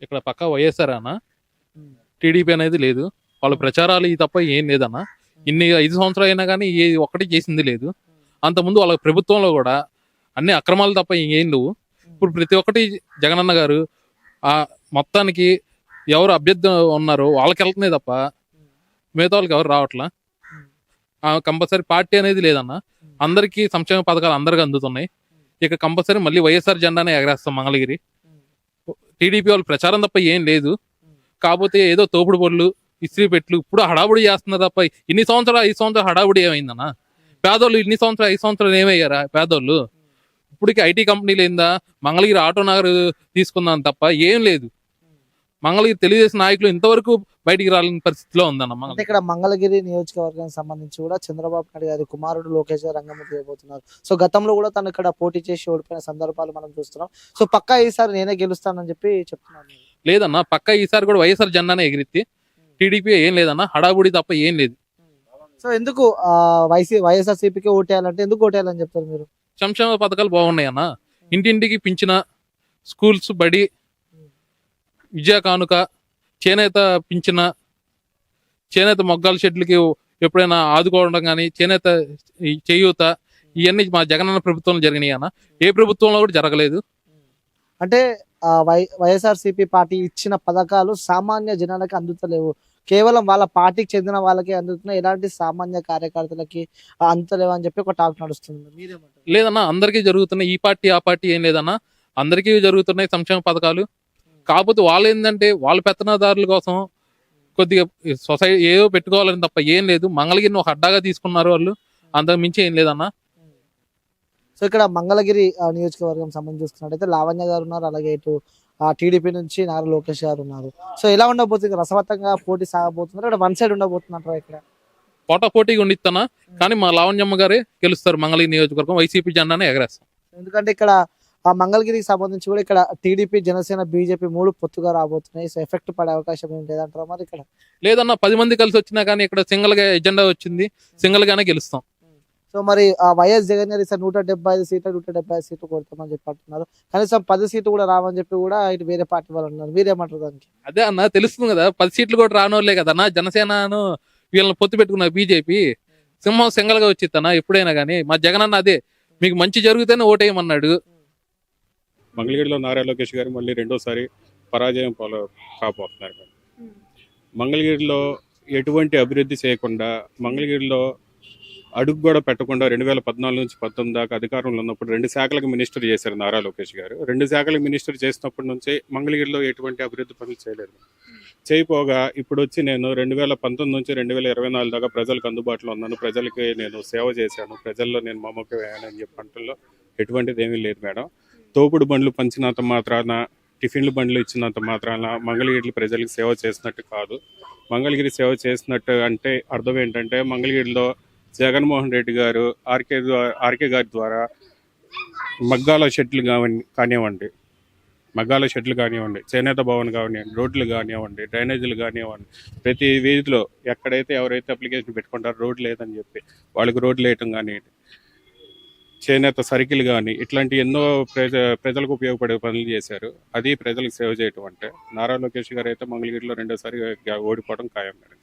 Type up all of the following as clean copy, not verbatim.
ఇక్కడ పక్కా వైఎస్ఆర్ అన్న, ఉమ్, టీడీపీ అనేది లేదు. వాళ్ళ ప్రచారాలు ఈ తప్ప ఏం లేదన్న. ఇన్ని 5 సంవత్సరాలు అయినా కానీ ఏ ఒక్కటి చేసింది లేదు. అంతకుముందు వాళ్ళ ప్రభుత్వంలో కూడా అన్ని అక్రమాలు తప్ప ఏం లేవు. ఇప్పుడు ప్రతి ఒక్కటి జగనన్న గారు ఆ మొత్తానికి ఎవరు అభ్యర్థి ఉన్నారో వాళ్ళకి వెళ్తున్నాయి తప్ప మిగతా వాళ్ళకి ఎవరు రావట్లా. కంపల్సరీ పార్టీ అనేది లేదన్న. అందరికీ సంక్షేమ పథకాలు అందరికీ అందుతున్నాయి. ఇక కంపల్సరీ మళ్ళీ వైఎస్ఆర్ జెండానే ఎగరేస్తాం మంగళగిరి. టీడీపీ వాళ్ళు ప్రచారం తప్ప ఏం లేదు. కాకపోతే ఏదో తోపుడు బొడ్లు, ఇస్త్రీ పెట్లు ఇప్పుడు హడావుడి చేస్తున్నారు తప్ప 5 సంవత్సరాలు హడావుడి ఏమైందన్న? పేదోళ్ళు 5 సంవత్సరాలు ఏమయ్యారా పేదోళ్ళు? ఇప్పటికి ఐటీ కంపెనీలు ఏందా, మంగళగిరి ఆటో నగర్ తీసుకుందాం తప్ప ఏం లేదు. మంగళగిరి తెలుగుదేశం నాయకులు ఇంతవరకు బయటికి రాలేని పరిస్థితిలో ఉందన్న. అంటే ఇక్కడ మంగళగిరి నియోజకవర్గానికి సంబంధించి కూడా చంద్రబాబు నాయుడు గారి కుమారుడు లోకేష్ గారు రంగంలోకి దిగబోతున్నారు. సో గతంలో కూడా తను ఇక్కడ పోటీ చేసి ఓడిపోయిన సందర్భాలు మనం చూస్తున్నాం. సో పక్కా ఈసారి నేనే గెలుస్తానని చెప్పి చెప్తున్నాను. లేదన్న, పక్క ఈసారి కూడా వైఎస్ఆర్ జెండానే ఎగిరిత్తి. టీడీపీ ఏం లేదన్న, హడావుడి తప్ప ఏం లేదు. సో ఎందుకు వైఎస్ఆర్సీపీకి ఓటేయాలంటే ఎందుకు ఓటేయాలని చెప్తారు మీరు? సంక్షేమ పథకాలు బాగున్నాయి అన్న. ఇంటింటికి పింఛన, స్కూల్స్, బడి, విద్యా కానుక, చేనేత పింఛన, చేనేత మొగ్గాల షెడ్లకి ఎప్పుడైనా ఆదుకోవడం కానీ, చేనేత చేయూత, ఇవన్నీ మా జగనన్న ప్రభుత్వంలో జరిగినాయి అన్న. ఏ ప్రభుత్వంలో కూడా జరగలేదు. అంటే వైఎస్ఆర్సీపీ పార్టీ ఇచ్చిన పథకాలు సామాన్య జనాలకి అందుతలేవు, కేవలం వాళ్ళ పార్టీకి చెందిన వాళ్ళకి అందుతున్నాయి, ఎలాంటి సామాన్య కార్యకర్తలకి అందుతలేవు అని చెప్పి ఒక టాక్ నడుస్తుంది. మీరేమంటారు? లేదన్నా, అందరికీ జరుగుతున్నాయి. ఈ పార్టీ ఆ పార్టీ ఏం లేదన్నా, అందరికీ జరుగుతున్నాయి సంక్షేమ పథకాలు. కాకపోతే వాళ్ళు ఏంటంటే వాళ్ళ పెత్తనదారుల కోసం కొద్దిగా సొసైటీ ఏదో పెట్టుకోవాలని తప్ప ఏం లేదు. మంగళగిరిని ఒక అడ్డాగా తీసుకున్నారు వాళ్ళు, అంతకు మించి ఏం లేదన్నా. సో ఇక్కడ మంగళగిరి నియోజకవర్గం సంబంధించి చూసుకున్నట్టయితే లావణ్య గారు ఉన్నారు, అలాగే ఇటు టీడీపీ నుంచి నారా లోకేష్ గారు ఉన్నారు. సో ఎలా ఉండబోతుంది? రసవత్తంగా పోటీ సాగబోతున్నారు, ఇక్కడ వన్ సైడ్ ఉండబోతున్నారు. ఇక్కడ పోటాపోటీగా ఉండిస్తానా, కానీ మా లావణ్యమ్మ గారే గెలుస్తారు. మంగళగిరి నియోజకవర్గం వైసీపీ జెండానే ఎగరేస్తాం. ఎందుకంటే ఇక్కడ మంగళగిరికి సంబంధించి కూడా ఇక్కడ టీడీపీ, జనసేన, బీజేపీ 3 పొత్తుగా రాబోతున్నాయి. సో ఎఫెక్ట్ పడే అవకాశం ఏం లేదంటారా మరి ఇక్కడ? లేదన్నా, 10 మంది కలిసి వచ్చినా కానీ ఇక్కడ సింగిల్ గా ఎజెండా వచ్చింది, సింగిల్ గానే గెలుస్తాం. సో మరి వైఎస్ జగన్ గారు ఈసారి 175 సీట్లు 175 సీట్లు కొడతామని చెప్పి అంటున్నారు. కనీసం 10 సీట్లు కూడా రావని చెప్పి కూడా ఇటు వేరే పార్టీ వాళ్ళు అన్నారు. మీరేమంటారు దానికి? అదే అన్న, తెలుస్తుంది కదా, 10 సీట్లు కూడా రానోళ్లే కదన్నా. జనసేనను వీళ్ళని పొత్తు పెట్టుకున్న బీజేపీ సింహం సింగల్ గా వచ్చిద్దన్నా ఎప్పుడైనా కానీ. మా జగన్ అన్న అదే, మీకు మంచి జరిగితేనే ఓటేయమన్నాడు. మంగళగిరిలో నారా లోకేష్ గారు మళ్ళీ రెండోసారి పరాజయం కాబోతున్నారు. మంగళగిరిలో ఎటువంటి అభివృద్ధి చేయకుండా, మంగళగిరిలో అడుగు కూడా పెట్టకుండా 2014 నుంచి 19 దాకా అధికారంలో ఉన్నప్పుడు 2 శాఖలకు మినిస్టర్ చేశారు నారా లోకేష్ గారు. 2 శాఖలకు మినిస్టర్ చేసినప్పటి నుంచి మంగళగిరిలో ఎటువంటి అభివృద్ధి పనులు చేయలేదు. చేయపోగా ఇప్పుడు వచ్చి నేను 2019 నుంచి 2024 దాకా ప్రజలకు అందుబాటులో ఉన్నాను, ప్రజలకి నేను సేవ చేశాను, ప్రజల్లో నేను మమకమయ్యాను అని చెప్పి అంటల్లో ఎటువంటిది ఏమీ లేదు మేడం. తోపుడు బండ్లు పంచినంత మాత్రాన, టిఫిన్లు బండ్లు ఇచ్చినంత మాత్రాన మంగళగిరి ప్రజలకు సేవ చేసినట్టు కాదు. మంగళగిరి సేవ చేసినట్టు అంటే అర్థం ఏంటంటే, మంగళగిరిలో జగన్మోహన్ రెడ్డి గారు ఆర్కే గారి ద్వారా మగ్గాల షెడ్లు కానివ్వండి, చేనేత భవన్ కానివ్వండి, రోడ్లు కానివ్వండి, డ్రైనేజీలు కానివ్వండి, ప్రతి వీధిలో ఎక్కడైతే ఎవరైతే అప్లికేషన్ పెట్టుకుంటారో రోడ్లు లేదని చెప్పి వాళ్ళకి రోడ్లు వేయటం కానీ, చేనేత సర్కిల్ కానీ, ఇట్లాంటి ఎన్నో ప్రజలకు ఉపయోగపడే పనులు చేశారు. అది ప్రజలకు సేవ చేయటం అంటే. నారా లోకేష్ గారు అయితే మంగళగిరిలో రెండోసారి ఓడిపోవడం ఖాయం మేడం.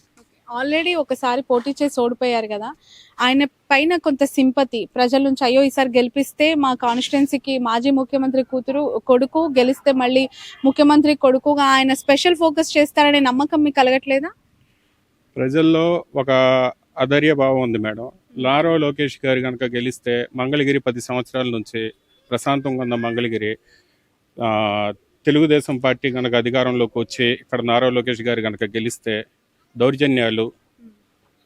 ఆల్రెడీ ఒకసారి పోటీ చేసి ఓడిపోయారు కదా, ఆయన పైన కొంత సింపతి ప్రజల నుంచి, అయ్యో ఈసారి గెలిపిస్తే మా కాన్స్టిట్యున్సీకి మాజీ ముఖ్యమంత్రి కొడుకు గెలిస్తే మళ్ళీ ముఖ్యమంత్రి కొడుకుగా ఆయన స్పెషల్ ఫోకస్ చేస్తారనే నమ్మకం మీకు కలగట్లేదా? ప్రజల్లో ఒక అధైర్య భావం ఉంది మేడం. నారా లోకేష్ గారు కనుక గెలిస్తే మంగళగిరి 10 సంవత్సరాల నుంచి ప్రశాంతంగా ఉన్న మంగళగిరి, తెలుగుదేశం పార్టీ కనుక అధికారంలోకి వచ్చి ఇక్కడ నారా లోకేష్ గారు కనుక గెలిస్తే దౌర్జన్యాలు,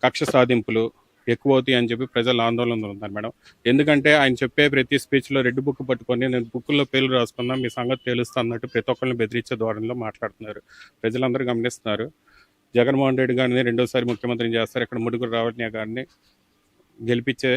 కక్ష సాధింపులు ఎక్కువ అవుతాయి అని చెప్పి ప్రజలు ఆందోళనలో ఉన్నారు మేడం. ఎందుకంటే ఆయన చెప్పే ప్రతి స్పీచ్లో రెడ్ బుక్ పట్టుకొని నేను బుక్కుల్లో పేర్లు రాసుకున్నా మీ సంగతి తెలుస్తా అన్నట్టు ప్రతి ఒక్కరిని బెదిరించే ధోరణిలో మాట్లాడుతున్నారు. ప్రజలందరూ గమనిస్తున్నారు. జగన్మోహన్ రెడ్డి గారిని రెండోసారి ముఖ్యమంత్రిని చేస్తారు, ఇక్కడ ముడుగురు రావణ్య గారిని గెలిపించే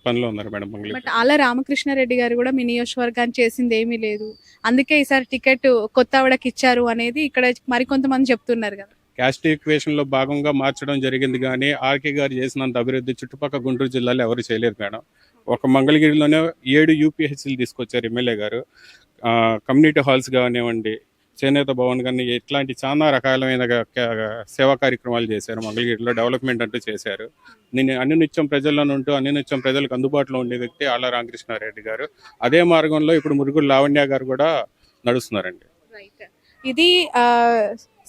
పనిలో ఉన్నారు మేడం. బట్ ఆల రామకృష్ణారెడ్డి గారు కూడా మీ నియోజకవర్గాన్ని చేసింది ఏమీ లేదు, అందుకే ఈసారి టికెట్ కొత్త ఆవిడకి ఇచ్చారు అనేది ఇక్కడ మరికొంతమంది చెప్తున్నారు కదా. క్యాస్ట్ ఈక్వేషన్ లో భాగంగా మార్చడం జరిగింది, కానీ ఆర్కే గారు చేసినంత అభివృద్ధి చుట్టుపక్కల గుంటూరు జిల్లాలో ఎవరు చేయలేరు మేడం. ఒక మంగళగిరిలోనే 7 యూపీహెచ్సీలు తీసుకొచ్చారు ఎమ్మెల్యే గారు. కమ్యూనిటీ హాల్స్ కానివ్వండి, చేనేత భవన్ కానీ ఇట్లాంటి చాలా రకాలమైన సేవా కార్యక్రమాలు చేశారు. మంగళగిరిలో డెవలప్మెంట్ అంటూ చేశారు. నేను అన్ని ప్రజల్లో ఉంటూ అన్ని ప్రజలకు అందుబాటులో ఉండే వ్యక్తి ఆళ్ళ రామకృష్ణారెడ్డి గారు. అదే మార్గంలో ఇప్పుడు మురుగుడు లావణ్య గారు కూడా నడుస్తున్నారండి. ఇది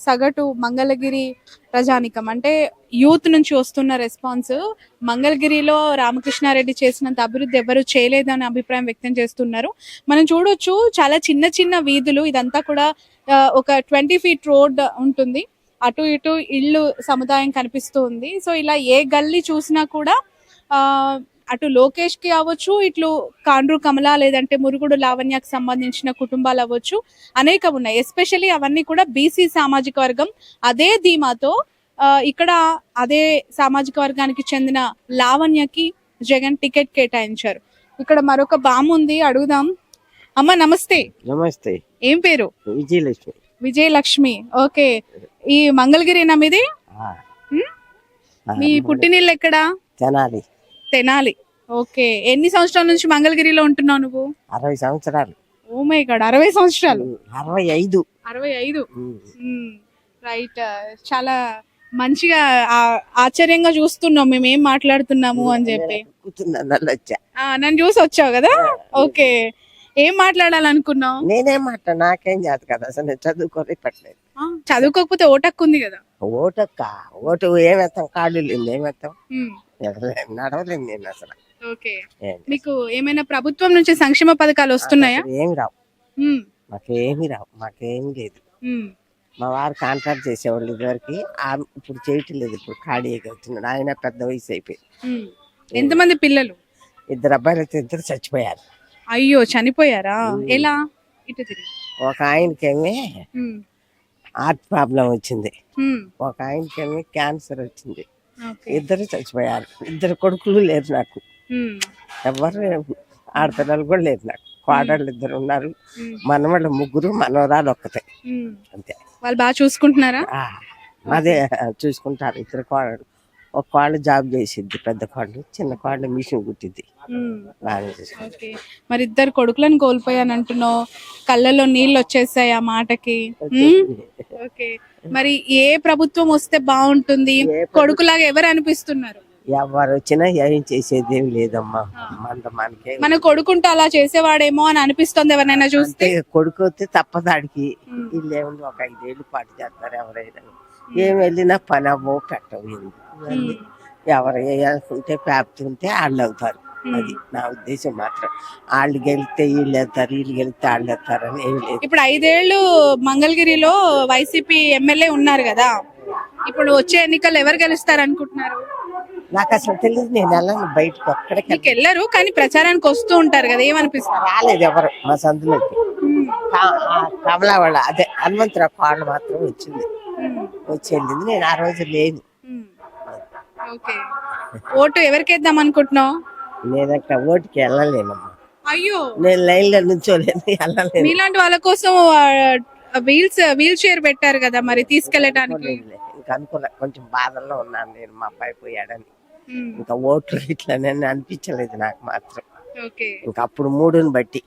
సగటు మంగళగిరి ప్రజానికం అంటే యూత్ నుంచి వస్తున్న రెస్పాన్స్. మంగళగిరిలో రామకృష్ణారెడ్డి చేసినంత అభివృద్ధి ఎవరు చేయలేదని అభిప్రాయం వ్యక్తం చేస్తున్నారు. మనం చూడొచ్చు చాలా చిన్న చిన్న వీధులు, ఇదంతా కూడా ఒక 20 feet రోడ్ ఉంటుంది. అటు ఇటు ఇళ్ళు సముదాయం కనిపిస్తూ ఉంది. సో ఇలా ఏ గల్లీ చూసినా కూడా అటు లోకేష్ కి అవ్వచ్చు, ఇట్లు కాండ్రు కమల లేదంటే మురుగుడు లావణ్యకు సంబంధించిన కుటుంబాలు అవ్వచ్చు, అనేకం ఉన్నాయి. ఎస్పెషల్లీ అవన్నీ కూడా బీసీ సామాజిక వర్గం. అదే ధీమాతో ఇక్కడ అదే సామాజిక వర్గానికి చెందిన లావణ్యకి జగన్ టికెట్ కేటాయించారు. ఇక్కడ మరొక బామ్మ ఉంది, అడుగుదాం. అమ్మ నమస్తే. నమస్తే. ఏం పేరు? విజయలక్ష్మి. విజయలక్ష్మి. ఓకే, ఈ మంగళగిరినా మీది? మీ పుట్టినిల్లు ఎక్కడా? తెనాలి. తెనాలి. ఓకే, ఎన్ని సంవత్సరాల నుంచి మంగళగిరిలో ఉంటున్నావు నువ్వు? 60 సంవత్సరాలు. ఓ మై గాడ్, 60 సంవత్సరాలు. 65. 65. రైట్. చాలా మంచిగా ఆశ్చర్యంగా చూస్తున్నాం మేము ఏం మాట్లాడుతున్నాము అని చెప్పి. నన్ను చూసి వచ్చావు కదా. ఓకే, ఏం మాట్లాడాలనుకున్నావు? నేనేం మాట్లాడు, నాకేం చేత కదా, అసలు నేను చదువుకోలే పట్టలేదు. చదువుకోకపోతే ఓటక్కు ఉంది కదా. ఓటు ఏమెత్తాం, కాళ్ళు లేదు ఏమెత్తాం, నడవలేదు నేను అసలు. ఓకే, మీకు ఏమైనా ప్రభుత్వం నుంచి సంక్షేమ పథకాలు వస్తున్నాయా? ఏమి రావు, మాకేమి రావు, మాకేమి లేదు. మా వారు కాంట్రాక్ట్ చేసేవాళ్ళు ఇదివరకు, ఇప్పుడు చేయటం లేదు, ఇప్పుడు ఖాళీగా అవుతున్నాడు. ఆయన పెద్ద వయసు అయిపోయి. ఎంతమంది పిల్లలు? 2 అబ్బాయిలు అయితే 2 చచ్చిపోయారు. అయ్యో, చనిపోయారా? ఎలా? ఇటు తిరిగి. ఒక ఆయనకేమి హార్ట్ ప్రాబ్లం వచ్చింది, ఒక ఆయనకేమి క్యాన్సర్ వచ్చింది. 2 చచ్చిపోయారు. 2 కొడుకులు లేరు నాకు, ఎవరు ఆడపిల్లలు కూడా లేరు నాకు. కోడళ్ళు 2 ఉన్నారు, మనవాళ్ళు 3, మనవరాలు 1. అంతే. వాళ్ళు బాగా చూసుకుంటున్నారా? అదే చూసుకుంటారు. 2 కోడలు. ఒక కోళ్ళు జాబ్ చేసిద్ది, పెద్ద కోళ్ళు. చిన్న కోళ్ళు మిషన్ కుట్టిద్ది. మరి 2 కొడుకులను కోల్పోయాను అంటున్నావు, కళ్ళలో నీళ్ళు వచ్చేసాయి ఆ మాటకి. ఓకే, మరి ఏ ప్రభుత్వం వస్తే బాగుంటుంది? కొడుకులాగా ఎవరు అనిపిస్తున్నారు? ఎవరు వచ్చినా ఏం చేసేది ఏం లేదమ్మా. మనకే మన కొడుకుంటే అలా చేసేవాడేమో అని అనిపిస్తుంది ఎవరైనా చూస్తే. కొడుకు వస్తే తప్పదాడికి. వీళ్ళు ఏముంది, ఒక 5 ఏళ్ళు పాటు చేస్తారు ఎవరైనా. ఏం వెళ్ళినా పని అవ్వో పెట్టవు. ఎవరు వేయాలనుకుంటే పేపుతుంటే వాళ్ళు అవుతారు. అది నా ఉద్దేశం మాత్రం. వాళ్ళు గెలిస్తే వీళ్ళు వెళ్తారు, వీళ్ళు గెలిస్తే వాళ్ళు వెళ్తారని ఏం లేదు. ఇప్పుడు 5 ఏళ్ళు మంగళగిరిలో వైసీపీ ఎమ్మెల్యే ఉన్నారు కదా, ఇప్పుడు వచ్చే ఎన్నికలు ఎవరు గెలుస్తారు అనుకుంటున్నారు? నాకు అసలు తెలియదు, నేను వెళ్ళను బయటకు, అక్కడికి వెళ్ళరు కానీ ప్రచారానికి వస్తూ ఉంటారు కదా, ఏమనిపిస్తుంది? రాలేదు ఎవరు మా సందులోకి. కమలా వాళ్ళ అదే హనుమంతరావు కాళ్ళు మాత్రం వచ్చింది, వచ్చి వెళ్ళింది. నేను ఆ రోజు లేను. ఓటు ఎవరికి వేద్దాం అనుకుంటున్నావు? నేను అక్కడ ఓటుకి వెళ్ళలేనమ్మా. అయ్యో, నేను లైన్ లో నుంచోలేను, వెళ్ళలేను. మీలాంటి వాళ్ళ కోసం వీల్ చైర్ పెట్టారు కదా, మరి తీసుకెళ్ళటానికి. ఇంకా అనుకున్నా, కొంచెం బాధల్లో ఉన్నాను నేను, మా అబ్బాయి పోయాడని. ఇంకా ఓట్లు ఇట్లా అనిపించలేదు నాకు మాత్రం. ఇంకా అప్పుడు 3ని బట్టి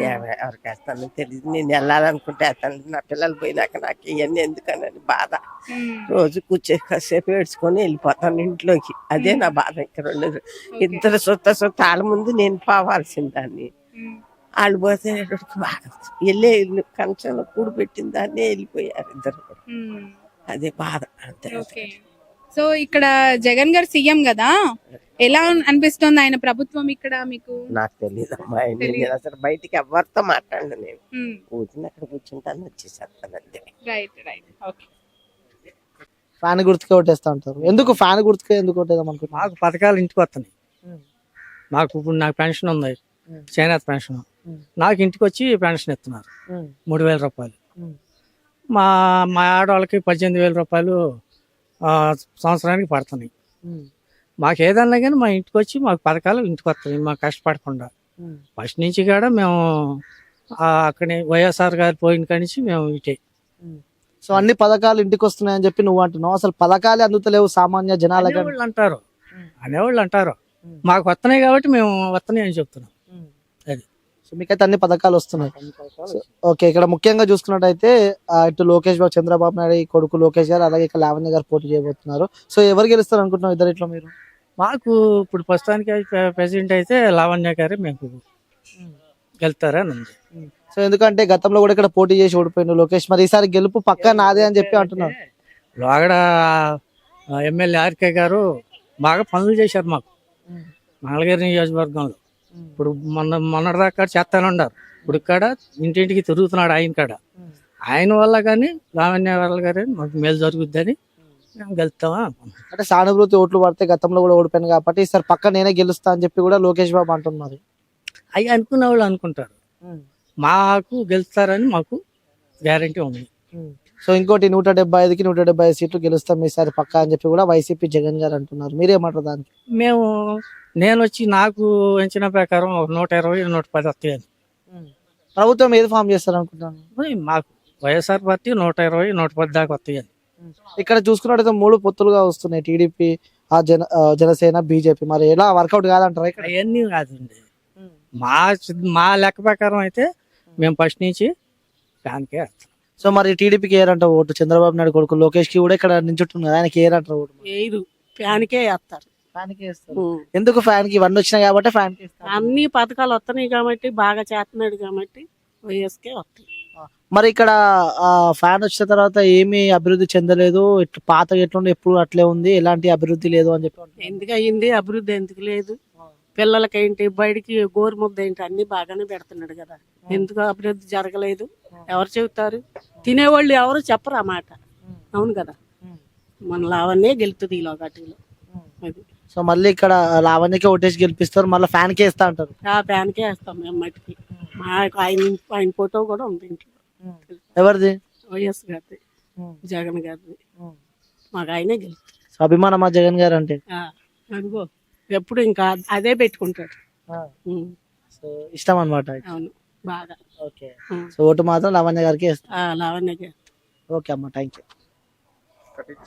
ఎవరికి వేస్తానో తెలియదు. నేను వెళ్ళాలనుకుంటే వేస్తాను, నా పిల్లలు పోయినాక నాకు ఇవన్నీ ఎందుకని బాధ. రోజు కాసేపు ఏడ్చుకొని వెళ్ళిపోతాను ఇంట్లోకి. అదే నా బాధ. ఇంకా 2 సొత్త వాళ్ళ ముందు నేను పోవాల్సిన దాన్ని, వాళ్ళు పోతే బాగా వెళ్ళే కంచంలో కూడి పెట్టిన దాన్నే వెళ్ళిపోయారు 2. అదే బాధ అంతే. సో ఇక్కడ జగన్ గారు సీఎం కదా, ఎలా అనిపిస్తుంది ఆయన ప్రభుత్వం ఇక్కడ మీకు? నాకు తెలియదు అమ్మా, నేను అసలు బయటికి ఎవరితో మాట్లాడను. నేను కూర్చుని అక్కడ కూర్చుంటాను, వచ్చేసేస్తాను అంతే. ఫ్యాన్ గుర్తుకే ఓటేస్తా ఉంటారు. ఎందుకు ఫ్యాన్ గుర్తుకే ఎందుకు ఓటేద్దాం అనుకుంటున్నారు? మాకు పథకాలు ఇంటికి వస్తున్నాయి. నాకు పెన్షన్ ఉంది, చేనేత పెన్షన్. నాకు ఇంటికి వచ్చి పెన్షన్ ఇస్తున్నారు 3,000 రూపాయలు. మా ఆడవాళ్ళకి 18,000 రూపాయలు సంవత్సరానికి పడుతున్నాయి. మాకు ఏదన్నా కానీ మా ఇంటికి వచ్చి మాకు పథకాలు ఇంటికి వస్తున్నాయి, మాకు కష్టపడకుండా. ఫస్ట్ నుంచి కూడా మేము అక్కడే వైఎస్ఆర్ గారు పోయిన కాడి నుంచి మేము ఇటే. సో అన్ని పథకాలు ఇంటికి వస్తున్నాయని చెప్పి నువ్వు అంటున్నావు, అసలు పథకాలే అందుతలేవు సామాన్య జనాలకు అనేవాళ్ళు అంటారు. మాకు వస్తున్నాయి కాబట్టి మేము వస్తున్నాయి అని చెప్తున్నాం. అది సో మీకైతే అన్ని పథకాలు వస్తున్నాయి. ఓకే, ఇక్కడ ముఖ్యంగా చూసుకున్నట్టయితే ఇటు లోకేష్ బాబు, చంద్రబాబు నాయుడు ఈ కొడుకు లోకేష్ గారు, అలాగే ఇక్కడ లావణ్య గారు పోటీ చేయబోతున్నారు. సో ఎవరు గెలుస్తారు అనుకుంటున్నారు ఇద్దరు ఇట్లా మీరు? మాకు ఇప్పుడు ప్రస్తుతానికి ప్రెసిడెంట్ అయితే లావణ్య గారే మేము గెలుతారని ఉంది. సో ఎందుకంటే గతంలో కూడా ఇక్కడ పోటీ చేసి ఓడిపోయిండు లోకేష్, మరి ఈసారి గెలుపు పక్కా నాదే అని చెప్పి అంటున్నారు. లోగడ ఎమ్మెల్యే ఆర్కే గారు బాగా పనులు చేశారు మాకు మంగళగిరి నియోజకవర్గంలో. ఇప్పుడు మొన్నటిదాకా చేస్తానే ఉన్నారు, ఇప్పుడు కాడ ఇంటింటికి తిరుగుతున్నాడు ఆయన కాడ. ఆయన వల్ల కానీ లావణ్య వాళ్ళ గారే మాకు మేలు జరుగుద్దని మేము గెలుస్తామా. అంటే సానుభూతి ఓట్లు పడితే గతంలో కూడా ఓడిపోయాను కాబట్టి ఈసారి పక్క నేనే గెలుస్తా అని చెప్పి కూడా లోకేష్ బాబు అంటున్నారు. అవి అనుకున్న వాళ్ళు అనుకుంటారు, మాకు గెలుస్తారని మాకు గ్యారంటీ ఉంది. సో ఇంకోటి 175కి 175 సీట్లు గెలుస్తాం ఈసారి పక్కా అని చెప్పి కూడా వైసీపీ జగన్ గారు అంటున్నారు. మీరేమంటారు దానికి? నేను వచ్చి నాకు ఎంచిన ప్రకారం ఒక 120, 110 వస్తాయని. ప్రభుత్వం ఏది ఫామ్ చేస్తారు అనుకుంటున్నాను? మాకు వైఎస్ఆర్ పార్టీ 120, 110 దాకా వస్తాయని. ఇక్కడ చూసుకున్నట్టయితే 3 పొత్తులుగా వస్తున్నాయి, టీడీపీ, జనసేన, బీజేపీ. మరి ఎలా వర్కౌట్ కాదంటారా ఇక్కడ? అవన్నీ కాదండి, మా లెక్క ప్రకారం అయితే మేము ఫస్ట్ నుంచి ఫ్యాన్కే వేస్తాం. సో మరి టీడీపీకి ఏరంట ఓటు? చంద్రబాబు నాయుడు కొడుకు లోకేష్ కి కూడా ఇక్కడ నించుంటున్నారు, ఆయనకి ఏరంటారు ఓటు? ఫ్యాన్కే వేస్తారు. ఫ్యాన్కి వేస్తారు. ఎందుకు ఫ్యాన్ కి? ఇవన్నీ వచ్చినాయి కాబట్టి ఫ్యాన్ కి వేస్తారు. అన్ని పథకాలు వస్తున్నాయి కాబట్టి, బాగా చేస్తున్నాడు కాబట్టి వైఎస్కే వస్తాయి. మరి ఇక్కడ ఫ్యాన్ వచ్చిన తర్వాత ఏమీ అభివృద్ధి చెందలేదు, ఇట్లా పాత ఎట్లుండి ఎప్పుడు అట్లే ఉంది, ఎలాంటి అభివృద్ధి లేదు అని చెప్పి అంటున్నారు. ఎందుకు అయ్యింది అభివృద్ధి? ఎందుకు లేదు? పిల్లలకేంటి, బయటికి గోరుముద్ద ఏంటి, అన్ని బాగానే పెడుతున్నాడు కదా. ఎందుకు అభివృద్ధి జరగలేదు? ఎవరు చెబుతారు? తినేవాళ్ళు ఎవరు చెప్పరు ఆ మాట. అవును కదా, మన లావన్నే గెలుతుంది ఈ లోకాటిలో. అది సో మళ్ళీ ఇక్కడ లావణ్యకే ఓటేసి గెలిపిస్తారు, మళ్ళీ ఫ్యాన్ కే వేస్తా అంటారు. ఆ ఫ్యాన్కే వేస్తాం మేము మట్టికి. ఆయన ఫోటో కూడా ఉంది ఇంట్లో. ఎవరిది? వైఎస్ గారిది, జగన్ గారిది. మాకు ఆయనే గెలుస్తుంది. సో అభిమానమా జగన్ గారు అంటే? అదిగో ఎప్పుడు ఇంకా అదే పెట్టుకుంటాడు. సో ఇష్టం అన్నమాట. అవును, బాగా. ఓకే, సో ఓటు మాత్రం లావణ్య గారికి వేస్తారు. లావణ్య గారు. ఓకే అమ్మ, థ్యాంక్ యూ.